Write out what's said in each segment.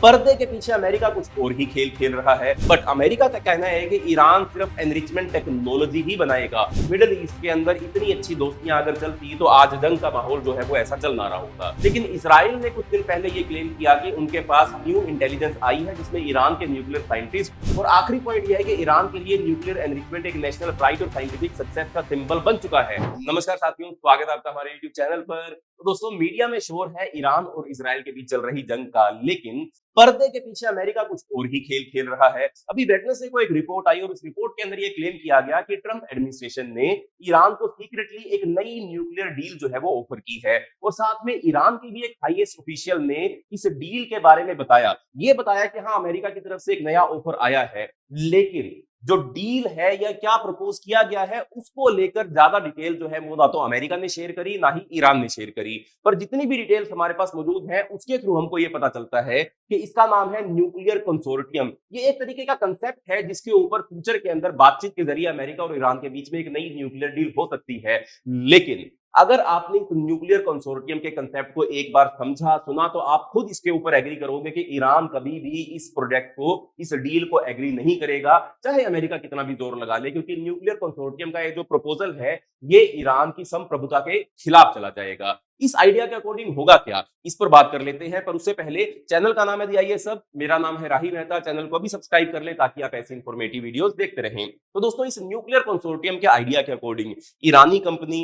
पर्दे के पीछे अमेरिका कुछ और ही खेल खेल रहा है। बट अमेरिका का कहना है कि ईरान सिर्फ एनरिचमेंट टेक्नोलॉजी ही बनाएगा। मिडिल ईस्ट के अंदर इतनी अच्छी दोस्तियां अगर चलती तो आज जंग का माहौल जो है वो ऐसा चल ना रहा होता। लेकिन इसराइल ने कुछ दिन पहले ये क्लेम किया कि उनके पास न्यू इंटेलिजेंस आई है जिसमें ईरान के न्यूक्लियर साइंटिस्ट, और आखिरी पॉइंट यह है कि ईरान के लिए न्यूक्लियर एनरिचमेंट एक नेशनल प्राइड और साइंटिफिक सक्सेस का सिंबल बन चुका है। नमस्कार साथियों, स्वागत है आपका हमारे YouTube चैनल पर। तो दोस्तों, मीडिया में शोर है ईरान और इजराइल के बीच चल रही जंग का, लेकिन पर्दे के पीछे अमेरिका कुछ और ही खेल खेल रहा है। अभी वेडनेसडे को एक रिपोर्ट आई और उस रिपोर्ट के अंदर ये क्लेम किया गया कि ट्रंप एडमिनिस्ट्रेशन ने ईरान को सीक्रेटली एक नई न्यूक्लियर डील जो है वो ऑफर की है, और साथ में ईरान की भी एक हाईएस्ट ऑफिशियल ने इस डील के बारे में बताया कि हाँ, अमेरिका की तरफ से एक नया ऑफर आया है, लेकिन जो डील है या क्या प्रपोज किया गया है उसको लेकर ज्यादा डिटेल जो है वो ना तो अमेरिका ने शेयर करी ना ही ईरान ने शेयर करी। पर जितनी भी डिटेल्स हमारे पास मौजूद है उसके थ्रू हमको ये पता चलता है कि इसका नाम है न्यूक्लियर कंसोर्टियम। ये एक तरीके का कंसेप्ट है जिसके ऊपर फ्यूचर के अंदर बातचीत के जरिए अमेरिका और ईरान के बीच में एक नई न्यूक्लियर डील हो सकती है। लेकिन अगर आपने इस न्यूक्लियर कंसोर्टियम के कंसेप्ट को एक बार समझा सुना तो आप खुद इसके ऊपर एग्री करोगे कि ईरान कभी भी इस प्रोजेक्ट को, इस डील को एग्री नहीं करेगा, चाहे अमेरिका कितना भी जोर लगा ले, क्योंकि न्यूक्लियर कंसोर्टियम का ये जो प्रपोजल है ये ईरान की संप्रभुता के खिलाफ चला जाएगा। इस आइडिया के अकॉर्डिंग होगा क्या, इस पर बात कर लेते हैं। पर उससे पहले चैनल का नाम है दिया ये सब, मेरा नाम है राही मेहता। चैनल को भी सब्सक्राइब कर ले ताकि आप ऐसे इंफॉर्मेटिव वीडियोस देखते रहें। तो दोस्तों, इस न्यूक्लियर कंसोर्टियम के आइडिया के अकॉर्डिंग ईरानी कंपनी,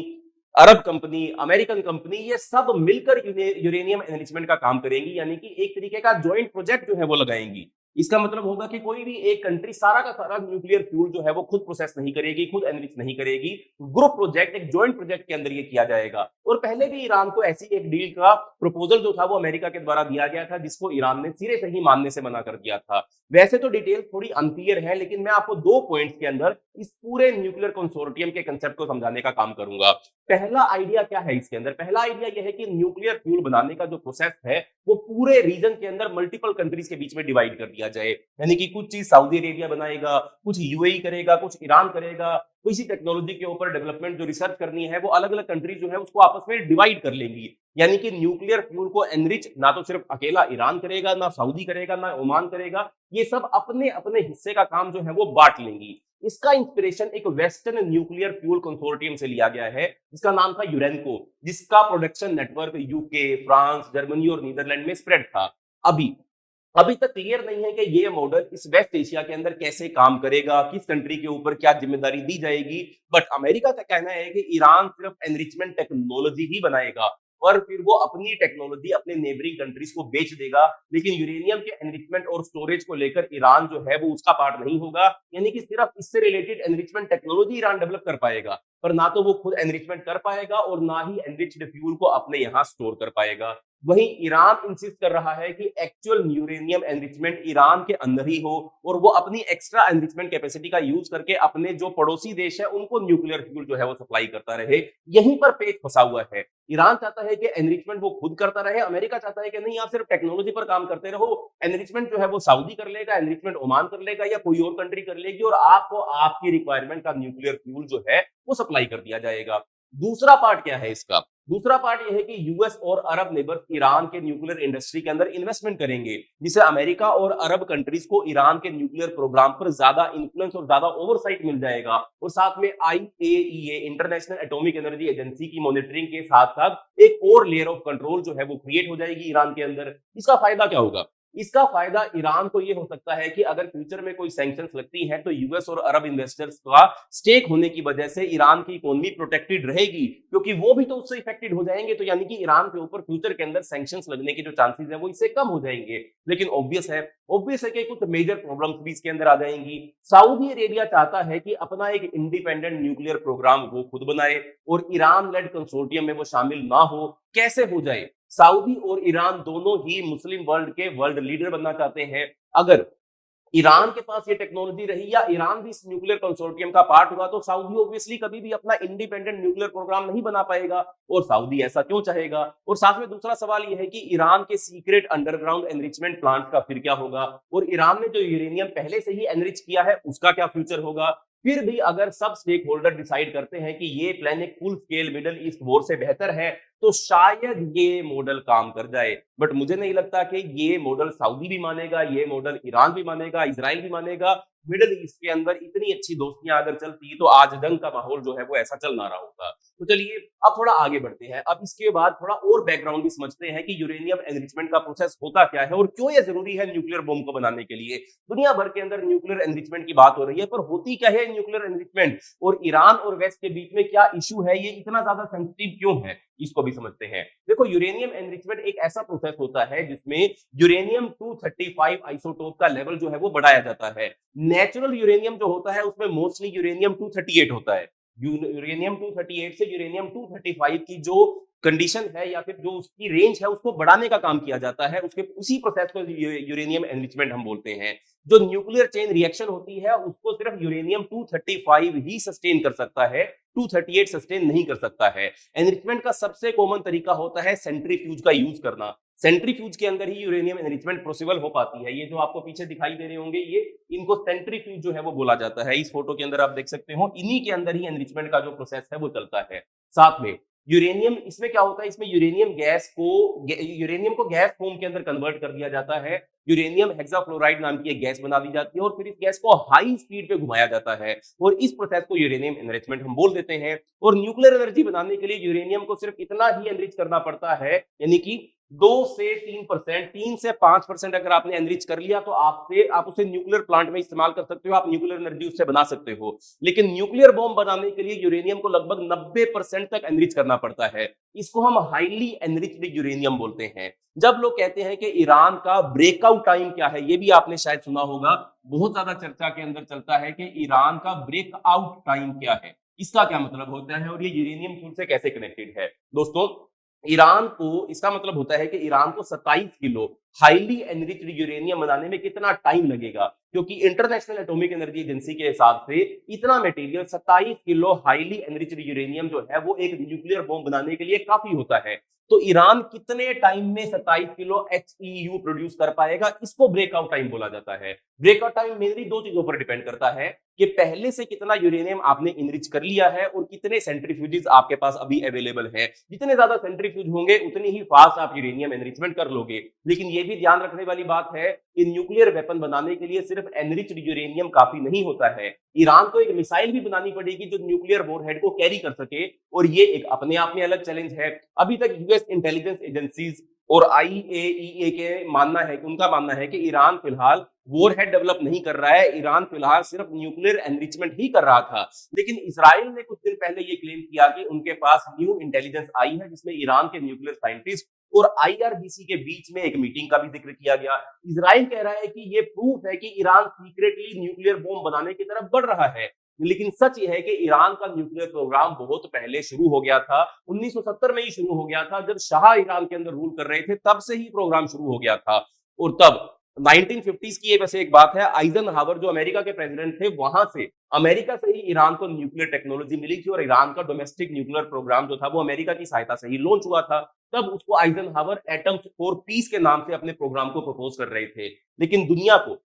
अरब कंपनी, अमेरिकन कंपनी, ये सब मिलकर यूरेनियम एनरिचमेंट का काम करेंगी, यानी कि एक तरीके का ज्वाइंट प्रोजेक्ट जो है वो लगाएंगी। इसका मतलब होगा कि कोई भी एक कंट्री सारा का सारा न्यूक्लियर फ्यूल जो है वो खुद प्रोसेस नहीं करेगी, खुद एनरिच नहीं करेगी। ग्रुप प्रोजेक्ट, एक ज्वाइंट प्रोजेक्ट के अंदर ये किया जाएगा। और पहले भी ईरान को ऐसी एक डील का प्रपोजल जो था वो अमेरिका के द्वारा दिया गया था, जिसको ईरान ने सिरे से ही मानने से मना कर दिया था। वैसे तो डिटेल थोड़ी अनक्लियर है, लेकिन मैं आपको 2 पॉइंट्स के अंदर इस पूरे न्यूक्लियर कंसोर्टियम के कंसेप्ट को समझाने का काम करूंगा। पहला आइडिया क्या है इसके अंदर? पहला आइडिया यह है कि न्यूक्लियर फ्यूल बनाने का जो प्रोसेस है वो पूरे रीजन के अंदर मल्टीपल कंट्रीज के बीच में डिवाइड कर दिया जाए। यानी कि कुछ चीज सऊदी अरेबिया बनाएगा, कुछ यूएई करेगा, कुछ ईरान करेगा। किसी टेक्नोलॉजी के ऊपर डेवलपमेंट जो रिसर्च करनी है वो अलग अलग कंट्रीज जो है उसको आपस में डिवाइड कर लेंगी। यानी कि न्यूक्लियर फ्यूल को एनरिच ना तो सिर्फ अकेला ईरान करेगा, ना सऊदी करेगा, ना ओमान करेगा। ये सब अपने अपने हिस्से का काम जो है वो बांट लेंगी। इसका इंस्पिरेशन एक वेस्टर्न न्यूक्लियर फ्यूल कंसोर्टियम से लिया गया है जिसका नाम था यूरेनको, जिसका production network UK, France, Germany और नीदरलैंड में स्प्रेड था। अभी अभी तक क्लियर नहीं है कि ये मॉडल इस वेस्ट एशिया के अंदर कैसे काम करेगा, किस कंट्री के ऊपर क्या जिम्मेदारी दी जाएगी। बट अमेरिका का कहना है कि ईरान सिर्फ एनरिचमेंट टेक्नोलॉजी ही बनाएगा और फिर वो अपनी टेक्नोलॉजी अपने नेबरिंग कंट्रीज को बेच देगा। लेकिन यूरेनियम के एनरिचमेंट और स्टोरेज को लेकर ईरान जो है वो उसका पार्ट नहीं होगा। यानी कि सिर्फ इससे related enrichment technology Iran develop कर पाएगा, पर ना तो वो खुद एनरिचमेंट कर पाएगा और ना ही एनरिच्ड फ्यूल को अपने यहाँ स्टोर कर पाएगा। वहीं ईरान इंसिस्ट कर रहा है कि एक्चुअल यूरेनियम एनरिचमेंट ईरान के अंदर ही हो और वो अपनी एक्स्ट्रा एनरिचमेंट कैपेसिटी का यूज करके अपने जो पड़ोसी देश है उनको न्यूक्लियर फ्यूल जो है वो सप्लाई करता रहे। यहीं पर पेच फंसा हुआ है। ईरान चाहता है कि एनरिचमेंट वो खुद करता रहे, अमेरिका चाहता है कि नहीं, आप सिर्फ टेक्नोलॉजी पर काम करते रहो, एनरिचमेंट जो है वो सऊदी कर लेगा, एनरिचमेंट ओमान कर लेगा या कोई और कंट्री कर लेगी, और आपको आपकी रिक्वायरमेंट का न्यूक्लियर फ्यूल जो है वो सप्लाई कर दिया जाएगा। दूसरा पार्ट क्या है इसका? दूसरा पार्ट यह है कि यूएस और अरब नेबर्स ईरान के न्यूक्लियर इंडस्ट्री के अंदर इन्वेस्टमेंट करेंगे, जिससे अमेरिका और अरब कंट्रीज को ईरान के न्यूक्लियर प्रोग्राम पर ज्यादा इन्फ्लुएंस और ज्यादा ओवरसाइट मिल जाएगा। और साथ में IAEA, international atomic energy agency की मॉनिटरिंग के साथ साथ एक और लेयर ऑफ कंट्रोल जो है वो क्रिएट हो जाएगी ईरान के अंदर। इसका फायदा क्या होगा? इसका फायदा ईरान को यह हो सकता है कि अगर फ्यूचर में कोई सैंक्शंस लगती हैं तो यूएस और अरब इन्वेस्टर्स का स्टेक होने की वजह से ईरान की इकोनॉमी प्रोटेक्टेड रहेगी, क्योंकि वो भी तो उससे इफेक्टेड हो जाएंगे। तो यानी कि ईरान के ऊपर फ्यूचर के अंदर सैंक्शंस लगने के जो चांसेस है वो इससे कम हो जाएंगे। लेकिन ऑब्वियस है कि कुछ मेजर प्रॉब्लम्स भी इसके अंदर आ जाएंगी। सऊदी अरेबिया चाहता है कि अपना एक इंडिपेंडेंट न्यूक्लियर प्रोग्राम वो खुद बनाए और ईरान लेड कंसोर्टियम में वो शामिल ना हो। कैसे हो जाए? सऊदी और ईरान दोनों ही मुस्लिम वर्ल्ड के वर्ल्ड लीडर बनना चाहते हैं। अगर ईरान के पास ये टेक्नोलॉजी रही या ईरान भी इस न्यूक्लियर कंसोर्टियम का पार्ट हुआ तो सऊदी ऑब्वियसली कभी भी अपना इंडिपेंडेंट न्यूक्लियर प्रोग्राम नहीं बना पाएगा। और सऊदी ऐसा क्यों चाहेगा? और साथ में दूसरा सवाल यह है कि ईरान के सीक्रेट अंडरग्राउंड एनरिचमेंट प्लांट का फिर क्या होगा? और ईरान ने जो यूरेनियम पहले से ही एनरिच किया है उसका क्या फ्यूचर होगा? फिर भी अगर सब स्टेक होल्डर डिसाइड करते हैं कि ये प्लान एक full scale middle east war से बेहतर है, तो शायद ये मॉडल काम कर जाए। बट मुझे नहीं लगता कि ये मॉडल सऊदी भी मानेगा, ये मॉडल ईरान भी मानेगा, इजराइल भी मानेगा। मिडल ईस्ट के अंदर इतनी अच्छी दोस्तियां अगर चलती तो आज जंग का माहौल जो है वो ऐसा चल ना रहा होता। तो चलिए अब थोड़ा आगे बढ़ते हैं। अब इसके बाद थोड़ा और बैकग्राउंड भी समझते हैं कि यूरेनियम एनरिचमेंट का प्रोसेस होता क्या है और क्यों यह जरूरी है न्यूक्लियर बॉम्ब को बनाने के लिए। दुनिया भर के अंदर न्यूक्लियर एनरिचमेंट की बात हो रही है, पर होती क्या है न्यूक्लियर एनरिचमेंट, और ईरान और वेस्ट के बीच में क्या इशू है, ये इतना ज्यादा सेंसिटिव क्यों है, इसको भी समझते हैं। देखो, यूरेनियम एनरिचमेंट एक ऐसा प्रोसेस होता है जिसमें यूरेनियम 235 आइसोटोप का लेवल जो है वो बढ़ाया जाता है। नेचुरल यूरेनियम जो होता है उसमें मोस्टली यूरेनियम 238 होता है। यूरेनियम 238 से यूरेनियम 235 की जो कंडीशन है या फिर जो उसकी रेंज है उसको बढ़ाने का काम किया जाता है। उसके उसी प्रोसेस को यूरेनियम एनरिचमेंट हम बोलते हैं। जो न्यूक्लियर चेन रिएक्शन होती है उसको सिर्फ यूरेनियम 235 ही सस्टेन कर सकता है, 238 सस्टेन नहीं कर सकता है। एनरिचमेंट का सबसे कॉमन तरीका होता है सेंट्रीफ्यूज का यूज करना। सेंट्रीफ्यूज के अंदर ही यूरेनियम एनरिचमेंट पॉसिबल हो पाती है। ये जो आपको पीछे दिखाई दे रहे होंगे, ये इनको सेंट्रीफ्यूज जो है वो बोला जाता है। इस फोटो के अंदर आप देख सकते हो, इन्हीं के अंदर ही एनरिचमेंट का जो प्रोसेस है वो चलता है। साथ में यूरेनियम, इसमें क्या होता है, इसमें यूरेनियम को गैस फॉर्म के अंदर कन्वर्ट कर दिया जाता है। यूरेनियम हेक्साफ्लोराइड नाम की एक गैस बना दी जाती है और फिर इस गैस को हाई स्पीड पे घुमाया जाता है और इस प्रोसेस को यूरेनियम एनरिचमेंट हम बोल देते हैं। और न्यूक्लियर एनर्जी बनाने के लिए यूरेनियम को सिर्फ इतना ही एनरिच करना पड़ता है, यानी कि 2 से 3%, 3 से 5% अगर आपने एनरिच कर लिया तो आप उसे न्यूक्लियर प्लांट में इस्तेमाल कर सकते हो, आप न्यूक्लियर एनर्जी उससे बना सकते हो। लेकिन न्यूक्लियर बॉम्ब बनाने के लिए यूरेनियम को लगभग 90% तक एनरिच करना पड़ता है। इसको हम हाईली एनरिच्ड यूरेनियम बोलते हैं। जब लोग कहते हैं कि ईरान का ब्रेकआउट टाइम क्या है, ये भी आपने शायद सुना होगा, बहुत ज्यादा चर्चा के अंदर चलता है कि ईरान का ब्रेकआउट टाइम क्या है, इसका क्या मतलब होता है और ये यूरेनियम फ्यूल से कैसे कनेक्टेड है। दोस्तों, ईरान को, इसका मतलब होता है कि ईरान को 27 किलो हाईली एनरिच्ड यूरेनियम बनाने में कितना टाइम लगेगा, क्योंकि इंटरनेशनल एटॉमिक एनर्जी एजेंसी के हिसाब से इतना material 27 kilo highly enriched uranium जो है वो एक न्यूक्लियर बॉम्ब बनाने के लिए काफी होता है। तो ईरान कितने टाइम में 27 किलो HEU प्रोड्यूस कर पाएगा, इसको ब्रेकआउट टाइम बोला जाता है। ब्रेकआउट टाइम मेनली दो चीजों पर डिपेंड करता है कि पहले से कितना यूरेनियम आपने इनरिच कर लिया है और कितने सेंट्रीफ्यूजेस आपके पास अभी अवेलेबल है। जितने ज्यादा सेंट्रीफ्यूज होंगे उतनी ही फास्ट आप यूरेनियम एनरिचमेंट कर लोगे। लेकिन ये भी ध्यान रखने वाली बात है कि न्यूक्लियर वेपन बनाने के लिए सिर्फ एनरिच्ड यूरेनियम काफी नहीं होता है। ईरान को एक मिसाइल भी बनानी पड़ेगी जो न्यूक्लियर वॉरहेड को कैरी कर सके, और ये एक अपने आप में अलग चैलेंज है। अभी तक यूएस इंटेलिजेंस एजेंसीज और IAEA के उनका मानना है कि ईरान फिलहाल वॉरहेड डेवलप नहीं कर रहा है, ईरान फिलहाल सिर्फ न्यूक्लियर एनरिचमेंट ही कर रहा था। लेकिन इजराइल ने कुछ दिन पहले ये क्लेम किया कि उनके पास न्यू इंटेलिजेंस आई है, जिसमें ईरान के न्यूक्लियर साइंटिस्ट और IRGC के बीच में एक मीटिंग का भी जिक्र किया गया। इजराइल कह रहा है कि ये प्रूफ है कि ईरान सीक्रेटली न्यूक्लियर बॉम्ब बनाने की तरफ बढ़ रहा है। लेकिन सच यह है कि ईरान का न्यूक्लियर प्रोग्राम बहुत पहले शुरू हो गया था, 1970 में ही शुरू हो गया था। जब शाह ईरान के अंदर रूल कर रहे थे तब से ही प्रोग्राम शुरू हो गया था। और तब 1950s की ये वैसे एक बात है, आइजनहावर जो अमेरिका के प्रेसिडेंट थे, वहां से अमेरिका से ही ईरान को न्यूक्लियर टेक्नोलॉजी मिली थी और ईरान का डोमेस्टिक न्यूक्लियर प्रोग्राम जो था वो अमेरिका की सहायता से ही लॉन्च हुआ था। तब उसको आइजनहावर एटम्स फॉर पीस के नाम से अपने प्रोग्राम को प्रपोज कर रहे थे। लेकिन दुनिया को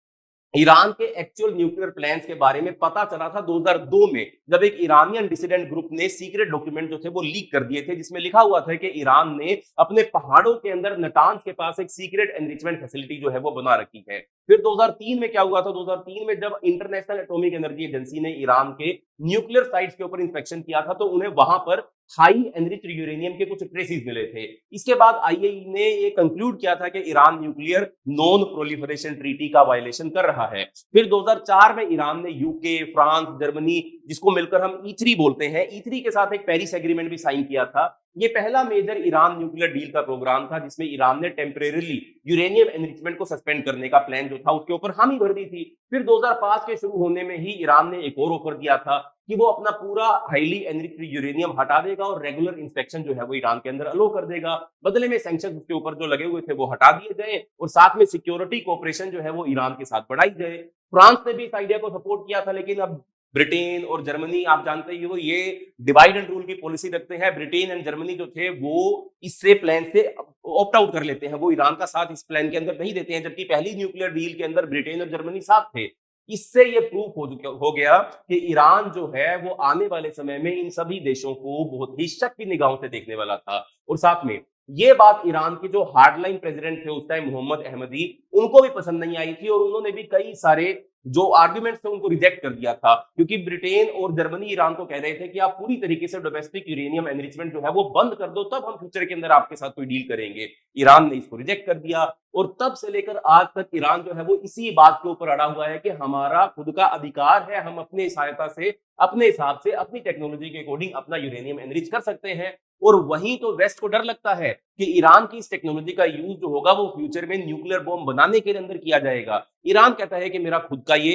ईरान के एक्चुअल न्यूक्लियर प्लान्स के बारे में पता चला था 2002 में, जब एक ईरानियन डिसिडेंट ग्रुप ने सीक्रेट डॉक्यूमेंट जो थे वो लीक कर दिए थे, जिसमें लिखा हुआ था कि ईरान ने अपने पहाड़ों के अंदर नटांस के पास एक सीक्रेट एनरिचमेंट फैसिलिटी जो है वो बना रखी है। फिर 2003 में क्या हुआ था, 2003 में जब इंटरनेशनल एटॉमिक एनर्जी एजेंसी ने ईरान के न्यूक्लियर साइट्स के ऊपर इंस्पेक्शन किया था, तो उन्हें वहां पर हाई एनरिच्ड यूरेनियम के कुछ ट्रेसेस मिले थे। इसके बाद IAEA ने ये कंक्लूड किया था कि Iran nuclear non proliferation treaty का वायलेशन कर रहा है। फिर 2004 में ईरान ने यूके, फ्रांस, जर्मनी, जिसको मिलकर हम E3 बोलते हैं, E3 के साथ एक पेरिस एग्रीमेंट भी साइन किया था। ये पहला मेजर ईरान न्यूक्लियर डील का प्रोग्राम था जिसमें ईरान ने टेम्परेरीली यूरेनियम एनरिचमेंट को सस्पेंड करने का प्लान जो था उसके ऊपर हामी भर दी थी। फिर 2005 के शुरू होने में ही ईरान ने एक और ऑफर दिया था कि वो अपना पूरा हाईली एनरिच्ड यूरेनियम हटा देगा और रेगुलर इंस्पेक्शन जो है वो ईरान के अंदर अलो कर देगा। बदले में सैंक्शन उसके ऊपर जो लगे हुए थे वो हटा दिए गए और साथ में सिक्योरिटी कोऑपरेशन जो है वो ईरान के साथ बढ़ाई जाए। फ्रांस ने भी इस आइडिया को सपोर्ट किया था, लेकिन अब ब्रिटेन और जर्मनी, आप जानते ही हो, ये डिवाइड एंड रूल की पॉलिसी रखते हैं। ब्रिटेन एंड जर्मनी जो थे वो इससे प्लान से ऑप्ट आउट कर लेते हैं, वो ईरान का साथ इस प्लान के अंदर नहीं देते हैं, जबकि पहली न्यूक्लियर डील के अंदर ब्रिटेन और जर्मनी साथ थे। इससे ये प्रूफ हो गया कि ईरान जो है वो आने वाले समय में इन सभी देशों को बहुत ही शक की निगाहों से देखने वाला था। और साथ में ये बात ईरान के जो हार्डलाइन प्रेसिडेंट थे उस टाइम मोहम्मद अहमदी, उनको भी पसंद नहीं आई थी और उन्होंने भी कई सारे जो आर्गुमेंट्स थे उनको रिजेक्ट कर दिया था, क्योंकि ब्रिटेन और जर्मनी ईरान को कह रहे थे कि आप पूरी तरीके से डोमेस्टिक यूरेनियम एनरिचमेंट जो है वो बंद कर दो, तब हम फ्यूचर के अंदर आपके साथ कोई डील करेंगे। ईरान ने इसको रिजेक्ट कर दिया और तब से लेकर आज तक ईरान जो है वो इसी बात के ऊपर अड़ा हुआ है कि हमारा खुद का अधिकार है, हम अपने सहायता से, अपने हिसाब से, अपनी टेक्नोलॉजी के अकॉर्डिंग अपना यूरेनियम एनरिच कर सकते हैं। और वहीं तो वेस्ट को डर लगता है कि ईरान की इस टेक्नोलॉजी का यूज जो होगा वो फ्यूचर में न्यूक्लियर बॉम्ब बनाने के अंदर किया जाएगा। ईरान कहता है कि मेरा खुद का ये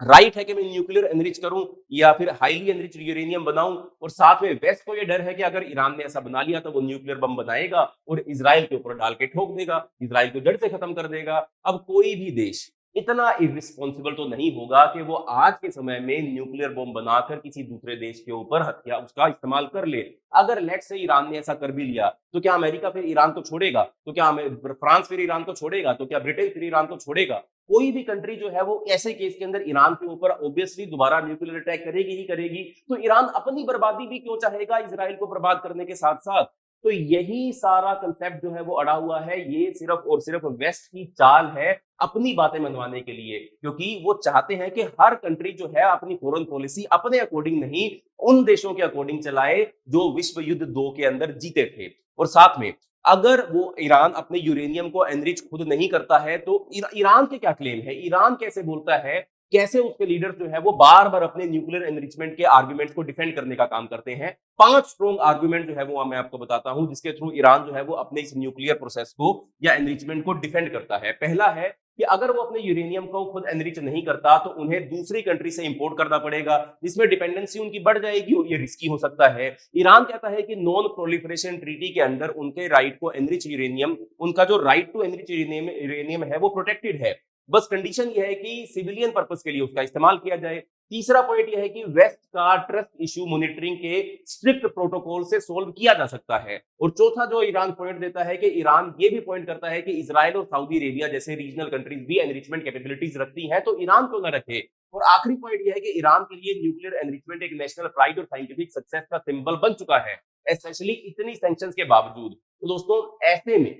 राइट है कि मैं न्यूक्लियर एनरिच करूं या फिर हाईली एनरिच यूरेनियम बनाऊं, और साथ में वेस्ट को ये डर है कि अगर ईरान ने ऐसा बना लिया तो वो न्यूक्लियर बम बनाएगा और इजराइल के ऊपर डाल के ठोक देगा, इजराइल को जड़ से खत्म कर देगा। अब कोई भी देश इतना इररिस्पॉन्सिबल तो नहीं होगा कि वो आज के समय में न्यूक्लियर बम बनाकर किसी दूसरे देश के ऊपर हथियार उसका इस्तेमाल कर ले। अगर लेट से ईरान ने ऐसा कर भी लिया तो क्या अमेरिका फिर ईरान को छोड़ेगा? तो क्या फ्रांस फिर ईरान को छोड़ेगा? तो क्या ब्रिटेन फिर ईरान को छोड़ेगा? कोई भी कंट्री जो है वो ऐसे केस के अंदर ईरान के ऊपर ऑब्वियसली दोबारा न्यूक्लियर अटैक करेगी ही करेगी। तो ईरान अपनी बर्बादी भी क्यों चाहेगा इजराइल को बर्बाद करने के साथ साथ? तो यही सारा कंसेप्ट जो है वो अड़ा हुआ है। ये सिर्फ और सिर्फ वेस्ट की चाल है अपनी बातें मनवाने के लिए, क्योंकि वो चाहते हैं कि हर कंट्री जो है अपनी फॉरेन पॉलिसी अपने अकॉर्डिंग नहीं, उन देशों के अकॉर्डिंग चलाए जो विश्व युद्ध 2 के अंदर जीते थे। और साथ में अगर वो ईरान अपने यूरेनियम को एनरिच खुद नहीं करता है तो ईरान के क्या क्लेम है, ईरान कैसे बोलता है, कैसे उसके लीडर जो है वो बार बार अपने न्यूक्लियर एनरिचमेंट के आर्गुमेंट्स को डिफेंड करने का काम करते हैं। 5 स्ट्रॉन्ग आर्गुमेंट जो है वो मैं आपको बताता हूं जिसके थ्रू ईरान जो है वो अपने इस न्यूक्लियर प्रोसेस को या एनरिचमेंट को डिफेंड करता है। पहला है कि अगर वो अपने यूरेनियम को खुद एनरिच नहीं करता तो उन्हें दूसरी कंट्री से इंपोर्ट करना पड़ेगा, जिसमें डिपेंडेंसी उनकी बढ़ जाएगी और ये रिस्की हो सकता है। ईरान कहता है कि नॉन प्रोलिफरेशन ट्रीटी के अंदर उनके राइट को एनरिच यूरेनियम, उनका जो राइट टू एनरिच यूरेनियम है वो प्रोटेक्टेड है, बस कंडीशन यह है कि सिविलियन पर्पस के लिए उसका इस्तेमाल किया जाए। तीसरा पॉइंट यह है कि वेस्ट का ट्रस्ट इश्यू मॉनिटरिंग के स्ट्रिक्ट प्रोटोकॉल से सोल्व किया जा सकता है। और चौथा जो ईरान पॉइंट देता है कि ईरान ये भी पॉइंट करता है कि इजराइल और सऊदी अरेबिया जैसे रीजनल कंट्रीज भी एनरिचमेंट कैपेबिलिटीज रखती हैं, तो ईरान को न रखे। और आखिरी पॉइंट यह है कि ईरान के लिए न्यूक्लियर एनरिचमेंट एक नेशनल प्राइड और साइंटिफिक सक्सेस का सिंबल बन चुका है, स्पेशली इतनी सैंक्शंस के बावजूद। तो दोस्तों ऐसे में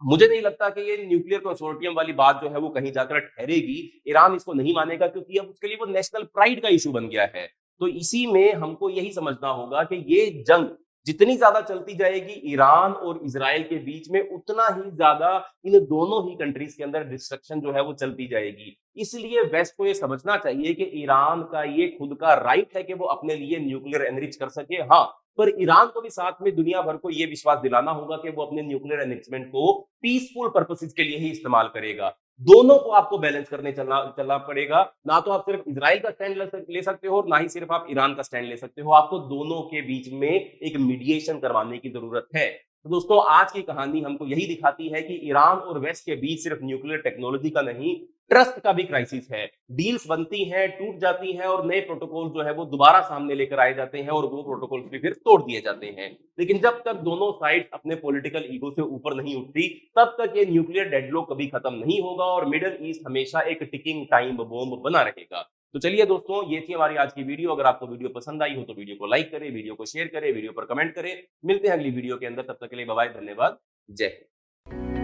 मुझे नहीं लगता कि ये न्यूक्लियर कंसोर्टियम वाली बात जो है वो कहीं जाकर ठहरेगी। ईरान इसको नहीं मानेगा क्योंकि अब उसके लिए वो नेशनल प्राइड का इशू बन गया है। तो इसी में हमको यही समझना होगा कि ये जंग जितनी ज्यादा चलती जाएगी ईरान और इजराइल के बीच में, उतना ही ज्यादा इन दोनों ही कंट्रीज के अंदर डिस्ट्रक्शन जो है वो चलती जाएगी। इसलिए वेस्ट को ये समझना चाहिए कि ईरान का ये खुद का राइट है कि वो अपने लिए न्यूक्लियर एनरिच कर सके, हाँ, पर ईरान को भी साथ में दुनिया भर को यह विश्वास दिलाना होगा कि वो अपने न्यूक्लियर एनरिचमेंट को पीसफुल पर्पसेस के लिए ही इस्तेमाल करेगा। दोनों को आपको बैलेंस करने चलना पड़ेगा। ना तो आप सिर्फ इजराइल का स्टैंड ले सकते हो और ना ही सिर्फ आप ईरान का स्टैंड ले सकते हो, आपको दोनों के बीच में एक मीडिएशन करवाने की जरूरत है। तो दोस्तों आज की कहानी हमको यही दिखाती है कि ईरान और वेस्ट के बीच सिर्फ न्यूक्लियर टेक्नोलॉजी का नहीं, ट्रस्ट का भी क्राइसिस है। डील्स बनती हैं, टूट जाती हैं और नए प्रोटोकॉल जो है वो दोबारा सामने लेकर आए जाते हैं और वो प्रोटोकॉल भी फिर तोड़ दिए जाते हैं। लेकिन जब तक दोनों साइड अपने पॉलिटिकल ईगो से ऊपर नहीं उठती तब तक ये न्यूक्लियर डेडलॉक कभी खत्म नहीं होगा और मिडिल ईस्ट हमेशा एक टिकिंग टाइम बॉम्ब बना रहेगा। तो चलिए दोस्तों, ये थी हमारी आज की वीडियो। अगर आपको वीडियो पसंद आई हो तो वीडियो को लाइक करें, वीडियो को शेयर करें, वीडियो पर कमेंट करें। मिलते हैं अगली वीडियो के अंदर, तब तक के लिए बाय बाय, धन्यवाद, जय हिंद।